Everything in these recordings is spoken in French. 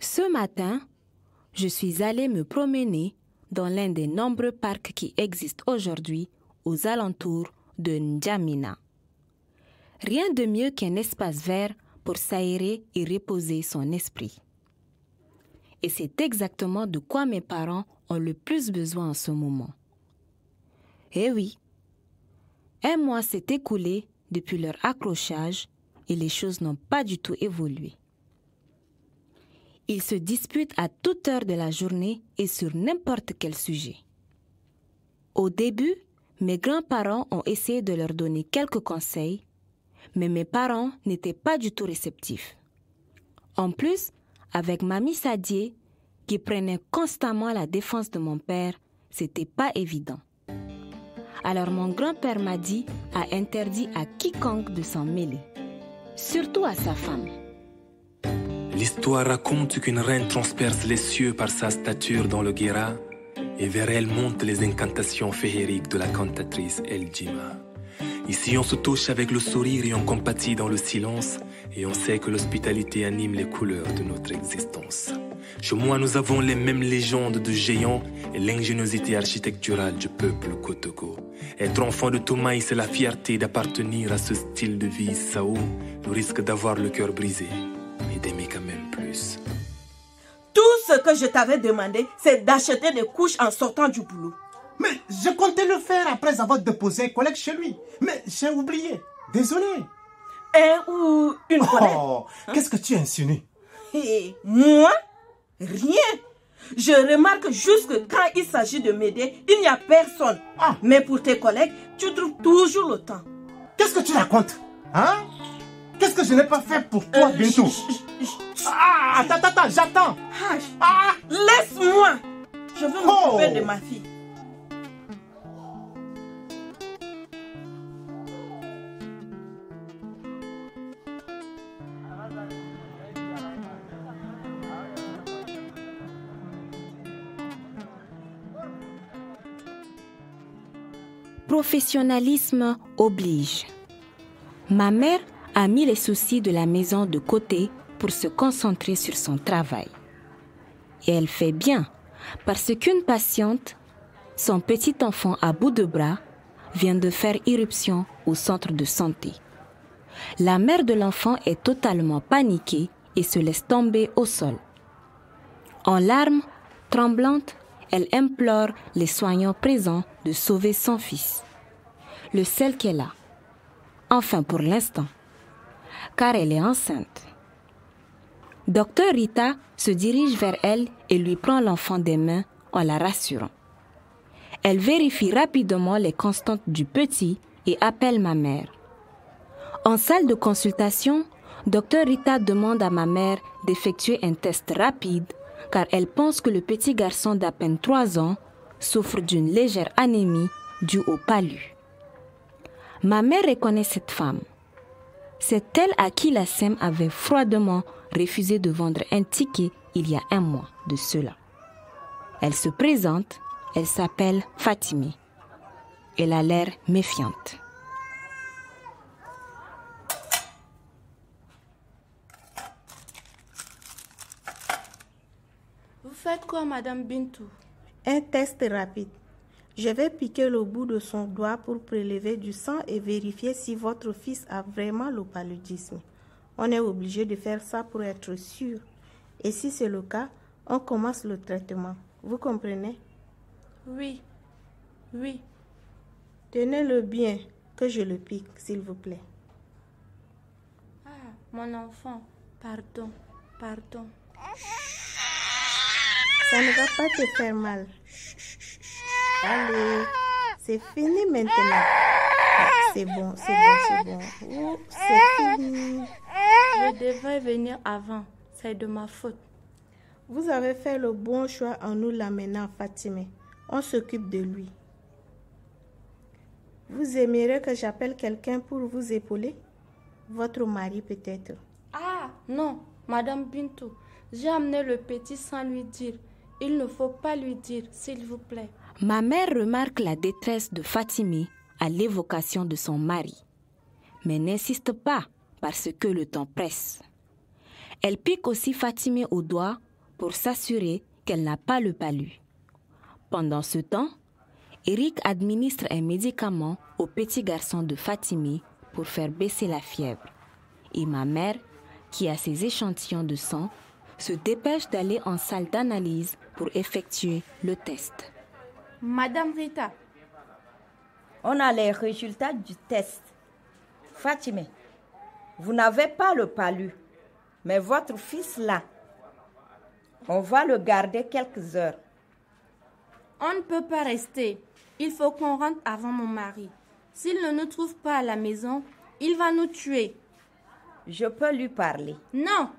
Ce matin, je suis allée me promener dans l'un des nombreux parcs qui existent aujourd'hui aux alentours de N'Djamena. Rien de mieux qu'un espace vert pour s'aérer et reposer son esprit. Et c'est exactement de quoi mes parents ont le plus besoin en ce moment. Eh oui, un mois s'est écoulé depuis leur accrochage et les choses n'ont pas du tout évolué. Ils se disputent à toute heure de la journée et sur n'importe quel sujet. Au début, mes grands-parents ont essayé de leur donner quelques conseils, mais mes parents n'étaient pas du tout réceptifs. En plus, avec Mamie Sadié, qui prenait constamment la défense de mon père, c'était pas évident. Alors mon grand-père m'a dit a interdit à quiconque de s'en mêler, surtout à sa femme. L'histoire raconte qu'une reine transperce les cieux par sa stature dans le Guéra, et vers elle montent les incantations féeriques de la cantatrice El Djima. Ici, on se touche avec le sourire et on compatit dans le silence, et on sait que l'hospitalité anime les couleurs de notre existence. Chez moi, nous avons les mêmes légendes de géants et l'ingéniosité architecturale du peuple Kotoko. Être enfant de Toumaï, c'est la fierté d'appartenir à ce style de vie Sao, le risque d'avoir le cœur brisé, mais d'aimer quand même plus. Tout ce que je t'avais demandé, c'est d'acheter des couches en sortant du boulot. Mais je comptais le faire après avoir déposé un collègue chez lui. Mais j'ai oublié. Désolé. Un ou une collègue. Oh, qu'est-ce que tu insinues? Et moi? Rien. Je remarque juste que quand il s'agit de m'aider, il n'y a personne. Ah. Mais pour tes collègues, tu trouves toujours le temps. Qu'est-ce que tu racontes? Hein? Qu'est-ce que je n'ai pas fait pour toi, bientôt? Ah, attends, j'attends. Ah. Laisse-moi. Je veux m'occuper de ma fille. Professionnalisme oblige. Ma mère a mis les soucis de la maison de côté pour se concentrer sur son travail. Et elle fait bien, parce qu'une patiente, son petit enfant à bout de bras, vient de faire irruption au centre de santé. La mère de l'enfant est totalement paniquée et se laisse tomber au sol. En larmes, tremblante, elle implore les soignants présents de sauver son fils, le seul qu'elle a, enfin pour l'instant, car elle est enceinte. Docteur Rita se dirige vers elle et lui prend l'enfant des mains en la rassurant. Elle vérifie rapidement les constantes du petit et appelle ma mère. En salle de consultation, Docteur Rita demande à ma mère d'effectuer un test rapide car elle pense que le petit garçon d'à peine 3 ans souffre d'une légère anémie due au palu. Ma mère reconnaît cette femme. C'est elle à qui la SEM avait froidement refusé de vendre un ticket il y a 1 mois de cela. Elle se présente, elle s'appelle Fatimé. Elle a l'air méfiante. Vous faites quoi, Madame Bintou? Un test rapide. Je vais piquer le bout de son doigt pour prélever du sang et vérifier si votre fils a vraiment le paludisme. On est obligé de faire ça pour être sûr. Et si c'est le cas, on commence le traitement. Vous comprenez? Oui. Tenez-le bien, que je le pique, s'il vous plaît. Ah, mon enfant, pardon. Ça ne va pas te faire mal. Allez, c'est fini maintenant. C'est bon. Oh, c'est fini. Je devrais venir avant. C'est de ma faute. Vous avez fait le bon choix en nous l'amenant, Fatimé. On s'occupe de lui. Vous aimeriez que j'appelle quelqu'un pour vous épauler? Votre mari peut-être. Ah, non, Madame Bintou. J'ai amené le petit sans lui dire. Il ne faut pas lui dire, s'il vous plaît. Ma mère remarque la détresse de Fatimé à l'évocation de son mari, mais n'insiste pas parce que le temps presse. Elle pique aussi Fatimé au doigt pour s'assurer qu'elle n'a pas le palu. Pendant ce temps, Eric administre un médicament au petit garçon de Fatimé pour faire baisser la fièvre. Et ma mère, qui a ses échantillons de sang, se dépêche d'aller en salle d'analyse pour effectuer le test. Madame Rita. On a les résultats du test. Fatimé, vous n'avez pas le palu, mais votre fils là, on va le garder quelques heures. On ne peut pas rester. Il faut qu'on rentre avant mon mari. S'il ne nous trouve pas à la maison, il va nous tuer. Je peux lui parler. Non,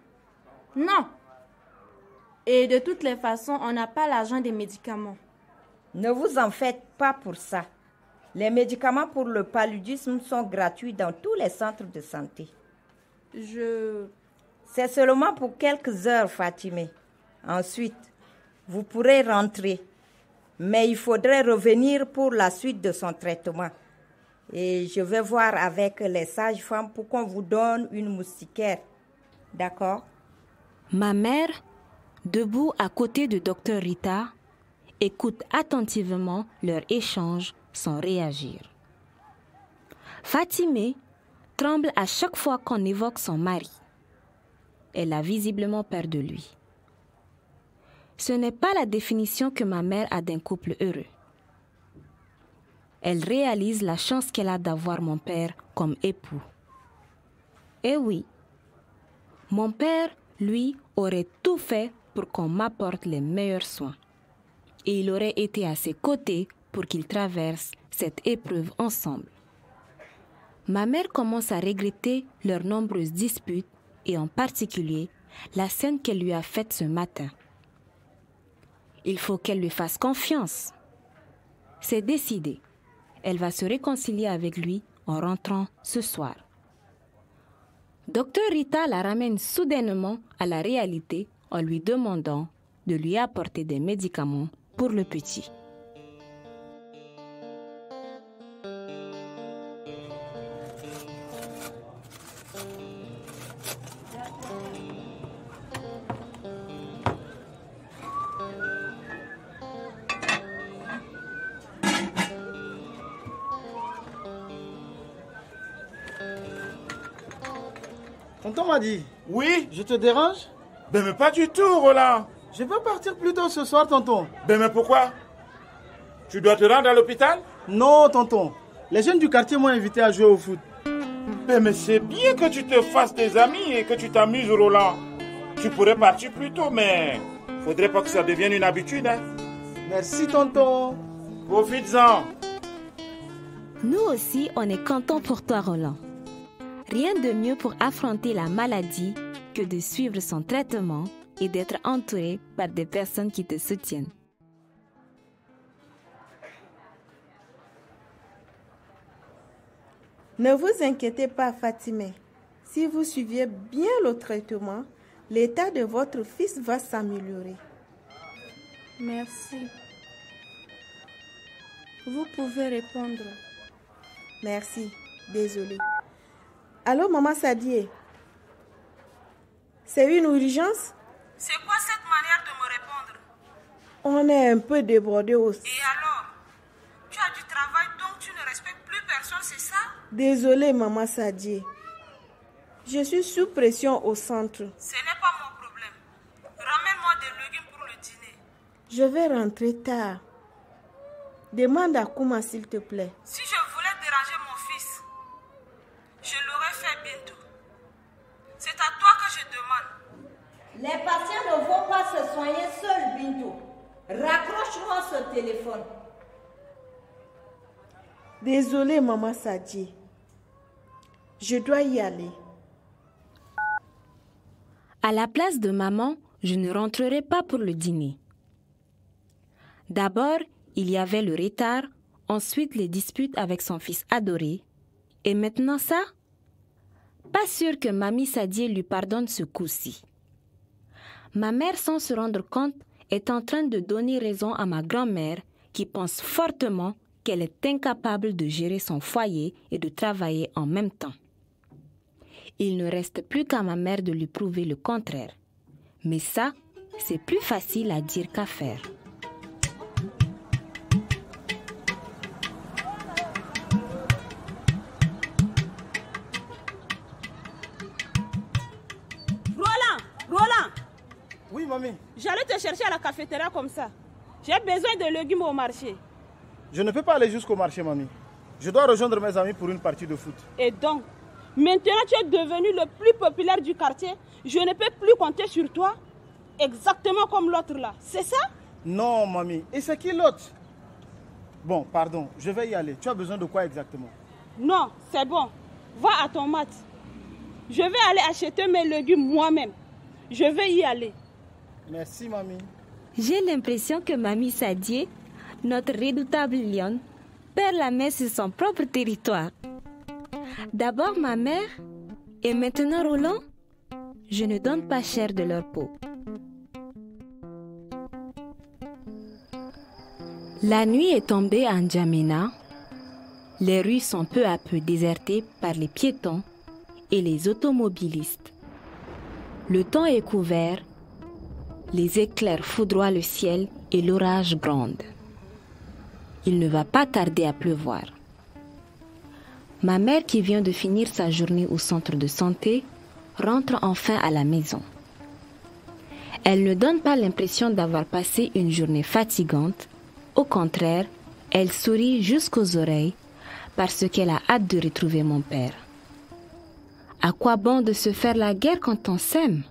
non. Et de toutes les façons, on n'a pas l'argent des médicaments. Ne vous en faites pas pour ça. Les médicaments pour le paludisme sont gratuits dans tous les centres de santé. C'est seulement pour quelques heures, Fatimé. Ensuite, vous pourrez rentrer. Mais il faudrait revenir pour la suite de son traitement. Et je vais voir avec les sages-femmes pour qu'on vous donne une moustiquaire. D'accord? Ma mère, debout à côté de Dr Rita, écoute attentivement leur échange sans réagir. Fatimé tremble à chaque fois qu'on évoque son mari. Elle a visiblement peur de lui. Ce n'est pas la définition que ma mère a d'un couple heureux. Elle réalise la chance qu'elle a d'avoir mon père comme époux. Eh oui, mon père, lui, aurait tout fait pour qu'on m'apporte les meilleurs soins. Et il aurait été à ses côtés pour qu'ils traversent cette épreuve ensemble. Ma mère commence à regretter leurs nombreuses disputes et en particulier la scène qu'elle lui a faite ce matin. Il faut qu'elle lui fasse confiance. C'est décidé. Elle va se réconcilier avec lui en rentrant ce soir. Dr Rita la ramène soudainement à la réalité en lui demandant de lui apporter des médicaments pour le petit. Tonton m'a dit. Oui? Je te dérange? Ben mais pas du tout, Roland. Je veux partir plus tôt ce soir, tonton. Ben mais pourquoi? Tu dois te rendre à l'hôpital? Non, tonton. Les jeunes du quartier m'ont invité à jouer au foot. Ben mais c'est bien que tu te fasses des amis et que tu t'amuses, Roland. Tu pourrais partir plus tôt, mais faudrait pas que ça devienne une habitude, hein? Merci, tonton. Profites-en. Nous aussi, on est contents pour toi, Roland. Rien de mieux pour affronter la maladie que de suivre son traitement et d'être entouré par des personnes qui te soutiennent. Ne vous inquiétez pas, Fatimé. Si vous suiviez bien le traitement, l'état de votre fils va s'améliorer. Merci. Vous pouvez répondre. Merci. Désolée. Allô, maman Sadie? C'est une urgence? C'est quoi cette manière de me répondre? On est un peu débordés aussi. Et alors? Tu as du travail donc tu ne respectes plus personne, c'est ça? Désolée, maman Sadie. Je suis sous pression au centre. Ce n'est pas mon problème. Ramène-moi des légumes pour le dîner. Je vais rentrer tard. Demande à Kouma, s'il te plaît. Si je voulais déranger mon fils, je l'aurais fait bientôt. C'est à toi que je demande. Les patients ne vont pas se soigner seuls, Bintou. Raccroche-moi ce téléphone. Désolée, maman Sadie. Je dois y aller. À la place de maman, je ne rentrerai pas pour le dîner. D'abord, il y avait le retard, ensuite les disputes avec son fils adoré. Et maintenant ça? Pas sûr que Mamie Sadie lui pardonne ce coup-ci. Ma mère, sans se rendre compte, est en train de donner raison à ma grand-mère qui pense fortement qu'elle est incapable de gérer son foyer et de travailler en même temps. Il ne reste plus qu'à ma mère de lui prouver le contraire. Mais ça, c'est plus facile à dire qu'à faire. Roland! Oui, mamie. J'allais te chercher à la cafétéria comme ça. J'ai besoin de légumes au marché. Je ne peux pas aller jusqu'au marché, mamie. Je dois rejoindre mes amis pour une partie de foot. Et donc, maintenant tu es devenu le plus populaire du quartier. Je ne peux plus compter sur toi. Exactement comme l'autre là. C'est ça? Non, mamie. Et c'est qui l'autre? Bon, pardon. Je vais y aller. Tu as besoin de quoi exactement? Non, c'est bon. Va à ton mat. Je vais aller acheter mes légumes moi-même. Je vais y aller. Merci, mamie. J'ai l'impression que Mamie Sadie, notre redoutable lionne, perd la main sur son propre territoire. D'abord ma mère et maintenant Roland, je ne donne pas cher de leur peau. La nuit est tombée à N'Djamena. Les rues sont peu à peu désertées par les piétons et les automobilistes. Le temps est couvert, les éclairs foudroient le ciel et l'orage gronde. Il ne va pas tarder à pleuvoir. Ma mère, qui vient de finir sa journée au centre de santé, rentre enfin à la maison. Elle ne donne pas l'impression d'avoir passé une journée fatigante. Au contraire, elle sourit jusqu'aux oreilles parce qu'elle a hâte de retrouver mon père. À quoi bon de se faire la guerre quand on s'aime?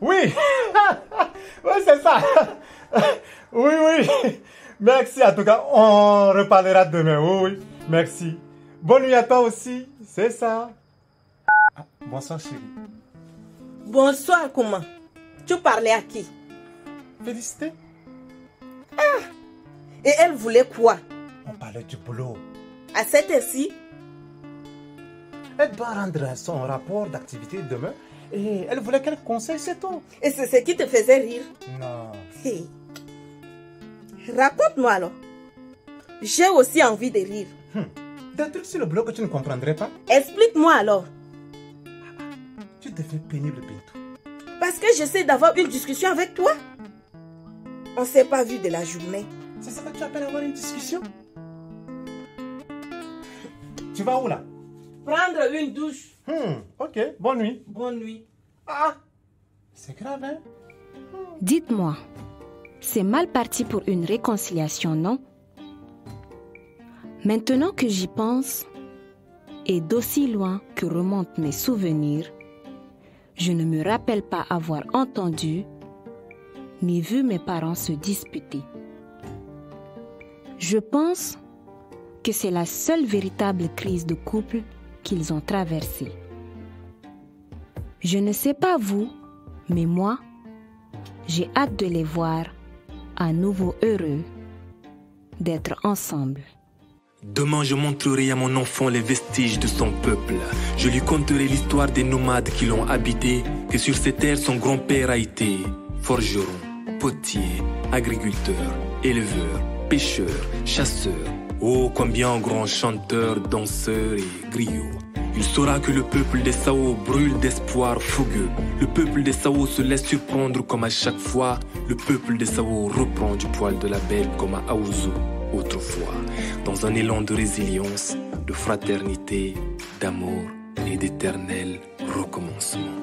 Oui, oui, c'est ça. Oui, oui. Merci en tout cas. On reparlera demain. Oui, oui. Merci. Bonne nuit à toi aussi. C'est ça. Ah, bonsoir, chérie. Bonsoir, comment? Tu parlais à qui? Félicité. Ah! Et elle voulait quoi? On parlait du boulot. À cette heure-ci? Elle doit rendre son rapport d'activité demain. Et elle voulait quel conseil, c'est tout. Et c'est ce qui te faisait rire? Non. Hey. Raconte-moi alors. J'ai aussi envie de rire. Des trucs sur le blog que tu ne comprendrais pas? Explique-moi alors. Tu deviens pénible, Bintou. Parce que j'essaie d'avoir une discussion avec toi. On ne s'est pas vu de la journée. C'est ça que tu appelles avoir une discussion? Tu vas où là? Prendre une douche. Ok, bonne nuit. Bonne nuit. Ah, c'est grave, hein? Dites-moi, c'est mal parti pour une réconciliation, non? Maintenant que j'y pense, et d'aussi loin que remontent mes souvenirs, je ne me rappelle pas avoir entendu ni vu mes parents se disputer. Je pense que c'est la seule véritable crise de couple qu'ils ont traversée. Je ne sais pas vous, mais moi, j'ai hâte de les voir à nouveau heureux d'être ensemble. Demain, je montrerai à mon enfant les vestiges de son peuple. Je lui conterai l'histoire des nomades qui l'ont habité, que sur ces terres son grand-père a été forgeron, potier, agriculteur, éleveur, pêcheur, chasseur. Oh, combien grand chanteur, danseur et griot. Il saura que le peuple des Sao brûle d'espoir fougueux. Le peuple des Sao se laisse surprendre comme à chaque fois. Le peuple des Sao reprend du poil de la belle comme à Aouzou autrefois. Dans un élan de résilience, de fraternité, d'amour et d'éternel recommencement.